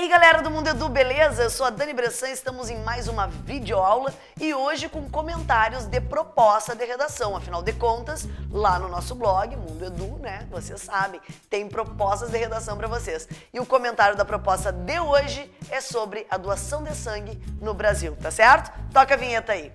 aí galera do Mundo Edu, beleza? Eu sou a Dani Bressan, estamos em mais uma videoaula e hoje com comentários de proposta de redação. Afinal de contas, lá no nosso blog, Mundo Edu, né, vocês sabem, tem propostas de redação para vocês. E o comentário da proposta de hoje é sobre a doação de sangue no Brasil, tá certo? Toca a vinheta aí.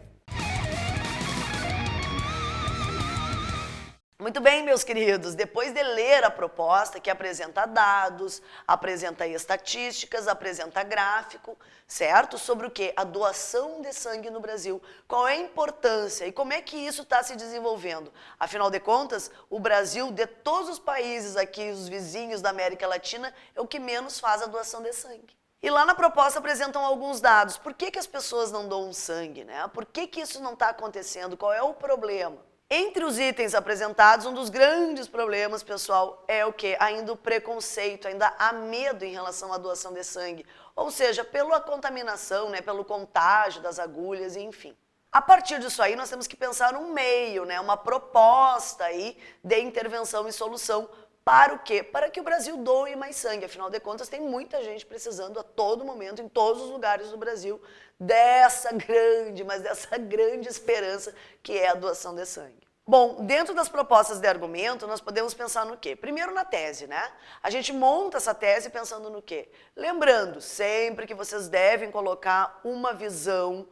Muito bem, meus queridos, depois de ler a proposta que apresenta dados, apresenta estatísticas, apresenta gráfico, certo? Sobre o quê? A doação de sangue no Brasil. Qual é a importância e como é que isso está se desenvolvendo? Afinal de contas, o Brasil, de todos os países aqui, os vizinhos da América Latina, é o que menos faz a doação de sangue. E lá na proposta apresentam alguns dados. Por que as pessoas não doam sangue, né? Por que isso não está acontecendo? Qual é o problema? Entre os itens apresentados, um dos grandes problemas, pessoal, é o quê? Ainda o preconceito, ainda há medo em relação à doação de sangue. Ou seja, pela contaminação, né, pelo contágio das agulhas, enfim. A partir disso aí, nós temos que pensar um meio, né, uma proposta aí de intervenção e solução. Para o quê? Para que o Brasil doe mais sangue. Afinal de contas, tem muita gente precisando a todo momento, em todos os lugares do Brasil, dessa grande esperança que é a doação de sangue. Bom, dentro das propostas de argumento, nós podemos pensar no quê? Primeiro na tese, né? A gente monta essa tese pensando no quê? Lembrando sempre que vocês devem colocar uma visão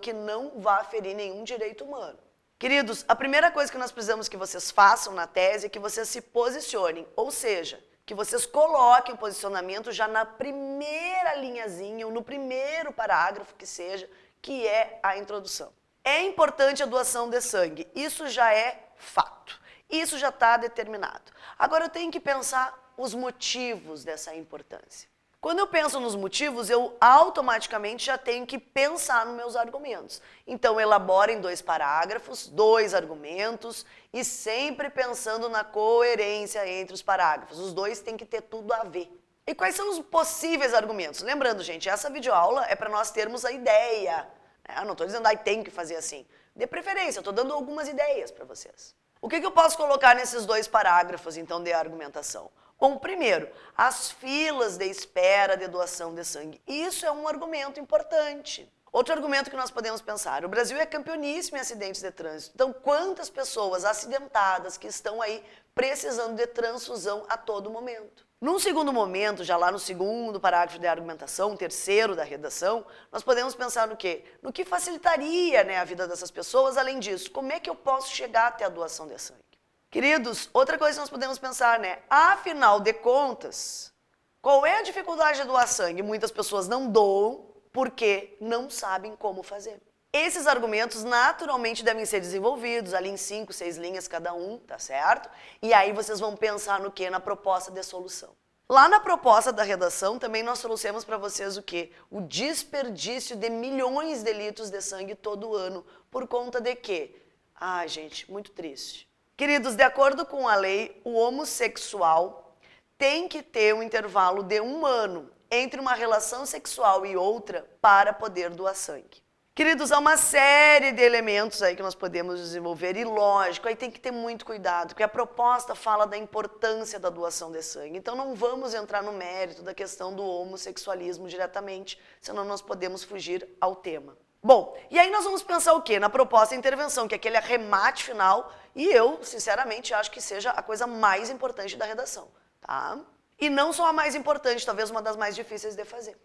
que não vá ferir nenhum direito humano. Queridos, a primeira coisa que nós precisamos que vocês façam na tese é que vocês se posicionem, ou seja, que vocês coloquem o posicionamento já na primeira linhazinha ou no primeiro parágrafo que seja, que é a introdução. É importante a doação de sangue, isso já é fato, isso já está determinado. Agora eu tenho que pensar os motivos dessa importância. Quando eu penso nos motivos, eu automaticamente já tenho que pensar nos meus argumentos. Então, elaborem 2 parágrafos, 2 argumentos e sempre pensando na coerência entre os parágrafos. Os 2 têm que ter tudo a ver. E quais são os possíveis argumentos? Lembrando, gente, essa videoaula é para nós termos a ideia. Eu não estou dizendo, tem que fazer assim. De preferência, eu estou dando algumas ideias para vocês. O que eu posso colocar nesses 2 parágrafos, então, de argumentação? Bom, primeiro, as filas de espera de doação de sangue. Isso é um argumento importante. Outro argumento que nós podemos pensar, o Brasil é campeoníssimo em acidentes de trânsito. Então, quantas pessoas acidentadas que estão aí precisando de transfusão a todo momento? Num segundo momento, já lá no segundo parágrafo de argumentação, terceiro da redação, nós podemos pensar no quê? No que facilitaria, né, a vida dessas pessoas, além disso, como é que eu posso chegar até a doação de sangue? Queridos, outra coisa que nós podemos pensar, né? Afinal de contas, qual é a dificuldade de doar sangue? Muitas pessoas não doam porque não sabem como fazer. Esses argumentos naturalmente devem ser desenvolvidos ali em 5, 6 linhas cada um, tá certo? E aí vocês vão pensar no quê? Na proposta de solução. Lá na proposta da redação também nós trouxemos para vocês o quê? O desperdício de milhões de litros de sangue todo ano. Por conta de quê? Ai, gente, muito triste. Queridos, de acordo com a lei, o homossexual tem que ter um intervalo de 1 ano entre uma relação sexual e outra para poder doar sangue. Queridos, há uma série de elementos aí que nós podemos desenvolver e, lógico, aí tem que ter muito cuidado, porque a proposta fala da importância da doação de sangue. Então não vamos entrar no mérito da questão do homossexualismo diretamente, senão nós podemos fugir ao tema. Bom, e aí nós vamos pensar o quê? Na proposta de intervenção, que é aquele arremate final, e eu, sinceramente, acho que seja a coisa mais importante da redação, tá? E não só a mais importante, talvez uma das mais difíceis de fazer.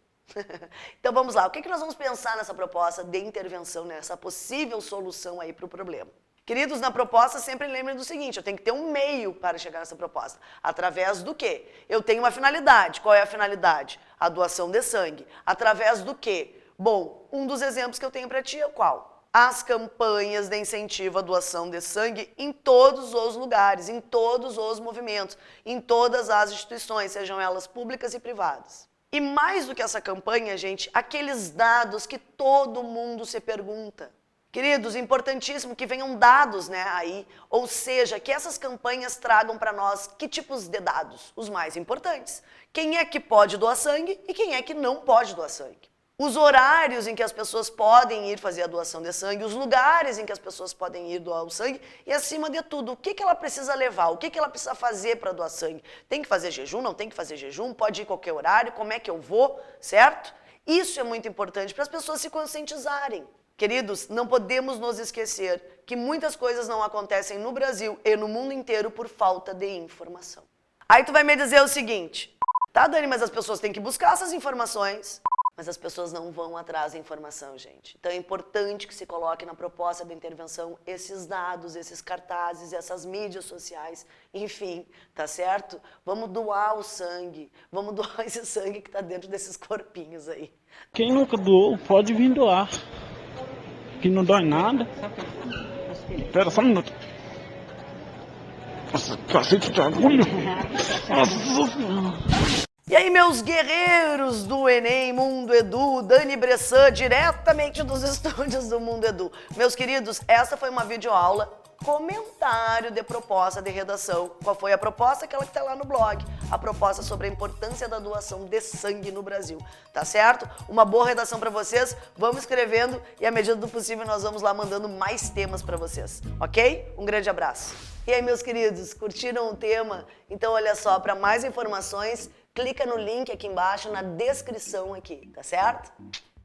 Então vamos lá, o que nós vamos pensar nessa proposta de intervenção, nessa possível solução aí para o problema? Queridos, na proposta sempre lembrem do seguinte, eu tenho que ter um meio para chegar nessa proposta. Através do quê? Eu tenho uma finalidade. Qual é a finalidade? A doação de sangue. Através do quê? Bom, um dos exemplos que eu tenho para ti é qual? As campanhas de incentivo à doação de sangue em todos os lugares, em todos os movimentos, em todas as instituições, sejam elas públicas e privadas. E mais do que essa campanha, gente, aqueles dados que todo mundo se pergunta. Queridos, importantíssimo que venham dados, né, aí, ou seja, que essas campanhas tragam para nós que tipos de dados? Os mais importantes. Quem é que pode doar sangue e quem é que não pode doar sangue? os horários em que as pessoas podem ir fazer a doação de sangue, os lugares em que as pessoas podem ir doar o sangue e, acima de tudo, o que ela precisa levar, o que ela precisa fazer para doar sangue. Tem que fazer jejum, não tem que fazer jejum, pode ir qualquer horário, como é que eu vou, certo? Isso é muito importante para as pessoas se conscientizarem. Queridos, não podemos nos esquecer que muitas coisas não acontecem no Brasil e no mundo inteiro por falta de informação. Aí tu vai me dizer o seguinte, tá, Dani, mas as pessoas têm que buscar essas informações. Mas as pessoas não vão atrás da informação, gente. Então é importante que se coloque na proposta da intervenção esses dados, esses cartazes, essas mídias sociais, enfim, tá certo? Vamos doar o sangue, vamos doar esse sangue que tá dentro desses corpinhos aí. Quem nunca doou, pode vir doar. Que não dói nada. Espera só um minuto. Nossa, cacete de agulha. E aí, meus guerreiros do Enem Mundo Edu, Dani Bressan, diretamente dos estúdios do Mundo Edu. Meus queridos, essa foi uma videoaula, comentário de proposta de redação. Qual foi a proposta? Aquela que tá lá no blog. A proposta sobre a importância da doação de sangue no Brasil. Tá certo? Uma boa redação para vocês. Vamos escrevendo e, à medida do possível, nós vamos lá mandando mais temas para vocês. Ok? Um grande abraço. E aí, meus queridos, curtiram o tema? Então, olha só, para mais informações, clica no link aqui embaixo, na descrição aqui, tá certo?